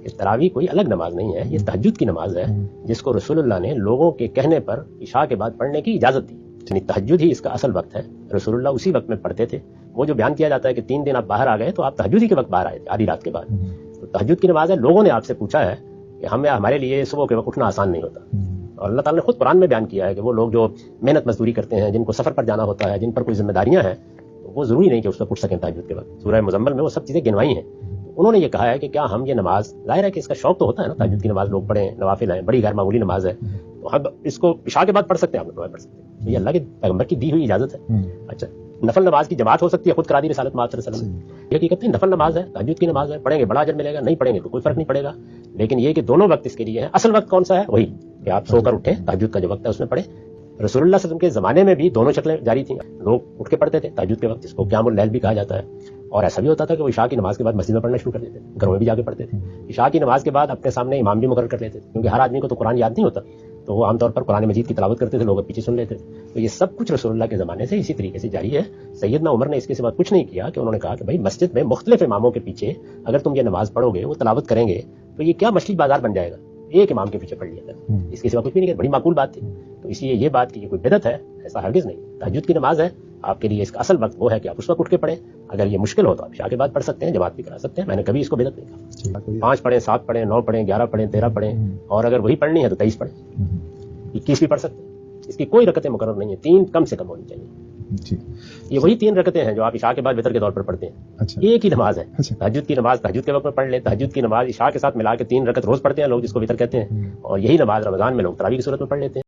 یہ تراویح کوئی الگ نماز نہیں ہے، یہ تہجد کی نماز ہے جس کو رسول اللہ نے لوگوں کے کہنے پر عشاء کے بعد پڑھنے کی اجازت دی. یعنی تہجد ہی اس کا اصل وقت ہے. رسول اللہ اسی وقت میں پڑھتے تھے. وہ جو بیان کیا جاتا ہے کہ 3 دن آپ باہر آ گئے تو آپ تہجد ہی کے وقت باہر آئے تھے، آدھی رات کے بعد. تو تہجد کی نماز ہے. لوگوں نے آپ سے پوچھا ہے کہ ہمارے لیے صبح کے وقت اٹھنا آسان نہیں ہوتا، اور اللہ تعالیٰ نے خود قرآن میں بیان کیا ہے کہ وہ لوگ جو محنت مزدوری کرتے ہیں، جن کو سفر پر جانا ہوتا ہے، جن پر کوئی ذمہ داریاں ہیں، وہ ضروری نہیں کہ اس وقت اٹھ سکیں تہجد کے وقت. سورہ مزمل میں وہ سب چیزیں گنوائی ہیں. انہوں نے یہ کہا ہے کہ کیا ہم یہ نماز، ظاہر ہے کہ اس کا شوق تو ہوتا ہے نا، تہجد کی نماز لوگ پڑھیں، نوافل ہیں، بڑی غیر معمولی نماز ہے، تو ہم اس کو عشاء کے بعد پڑھ سکتے ہیں، آپ پڑھ سکتے ہیں. یہ اللہ کے پیغمبر کی دی ہوئی اجازت ہے. اچھا، نفل نماز کی جماعت ہو سکتی ہے، خود کرا دی رسالت مآب صلی اللہ علیہ وسلم. یہ حقیقت ہے، نفل نماز ہے، تہجد کی نماز ہے، پڑھیں گے بڑا اجر ملے گا، نہیں پڑھیں گے تو کوئی فرق نہیں پڑے گا. لیکن یہ کہ دونوں وقت اس کے لیے ہے. اصل وقت کون سا ہے؟ وہی کہ آپ سو کر اٹھیں، تہجد کا جو وقت ہے اس میں پڑھیں. رسول اللہ صلی اللہ علیہ وسلم کے زمانے میں بھی دونوں شکلیں جاری تھیں. لوگ اٹھ کے پڑھتے تھے تہجد کے وقت، جس کو قیام اللیل بھی کہا جاتا ہے. اور ایسا بھی ہوتا تھا کہ وہ عشاء کی نماز کے بعد مسجد میں پڑھنا شروع کر دیتے تھے، گھروں میں بھی جا کے پڑھتے تھے. عشاء کی نماز کے بعد اپنے سامنے امام بھی مقرر کر لیتے تھے، کیونکہ ہر آدمی کو تو قرآن یاد نہیں ہوتا، تو وہ عام طور پر قرآن مجید کی تلاوت کرتے تھے، لوگ پیچھے سن لیتے تھے. تو یہ سب کچھ رسول اللہ کے زمانے سے اسی طریقے سے جاری ہے. سیدنا عمر نے اس کے سوا کچھ نہیں کیا کہ انہوں نے کہا کہ بھائی مسجد میں مختلف اماموں کے پیچھے اگر تم یہ نماز پڑھو گے، وہ تلاوت کریں گے، تو یہ کیا مچھلی بازار بن جائے گا؟ ایک امام کے پیچھے پڑھ لیا تھا، اس کے سوا کچھ بھی نہیں کیا. بڑی معقول بات تھی. تو اس لیے یہ بات کہ یہ کوئی بدعت ہے، ایسا ہرگز نہیں. تہجد کی نماز ہے آپ کے لیے، اس کا اصل وقت وہ ہے کہ آپ اس وقت اٹھ کے پڑھیں. اگر یہ مشکل ہو تو آپ عشاء کے بعد پڑھ سکتے ہیں، جماعت بھی کرا سکتے ہیں. میں نے کبھی اس کو بدعت نہیں کہا. 5 پڑھیں، 7 پڑھیں، 9 پڑھیں، 11 پڑھیں، 13 پڑھیں، اور اگر وہی پڑھنی ہے تو 23 پڑھیں، 21 بھی پڑھ سکتے ہیں. اس کی کوئی رکعتیں مقرر نہیں ہیں، 3 کم سے کم ہونی چاہیے. یہ وہی 3 رکعتیں ہیں جو آپ عشاء کے بعد وتر کے طور پر پڑھتے ہیں. ایک ہی نماز ہے. تہجد کی نماز تہجد کے وقت میں پڑھ لیں. تہجد کی نماز عشاء کے ساتھ ملا کے 3 رکعت روز پڑھتے ہیں لوگ، جس کو وتر کہتے ہیں. اور یہی نماز رمضان میں لوگ تراویح کی صورت میں پڑھ لیتے ہیں.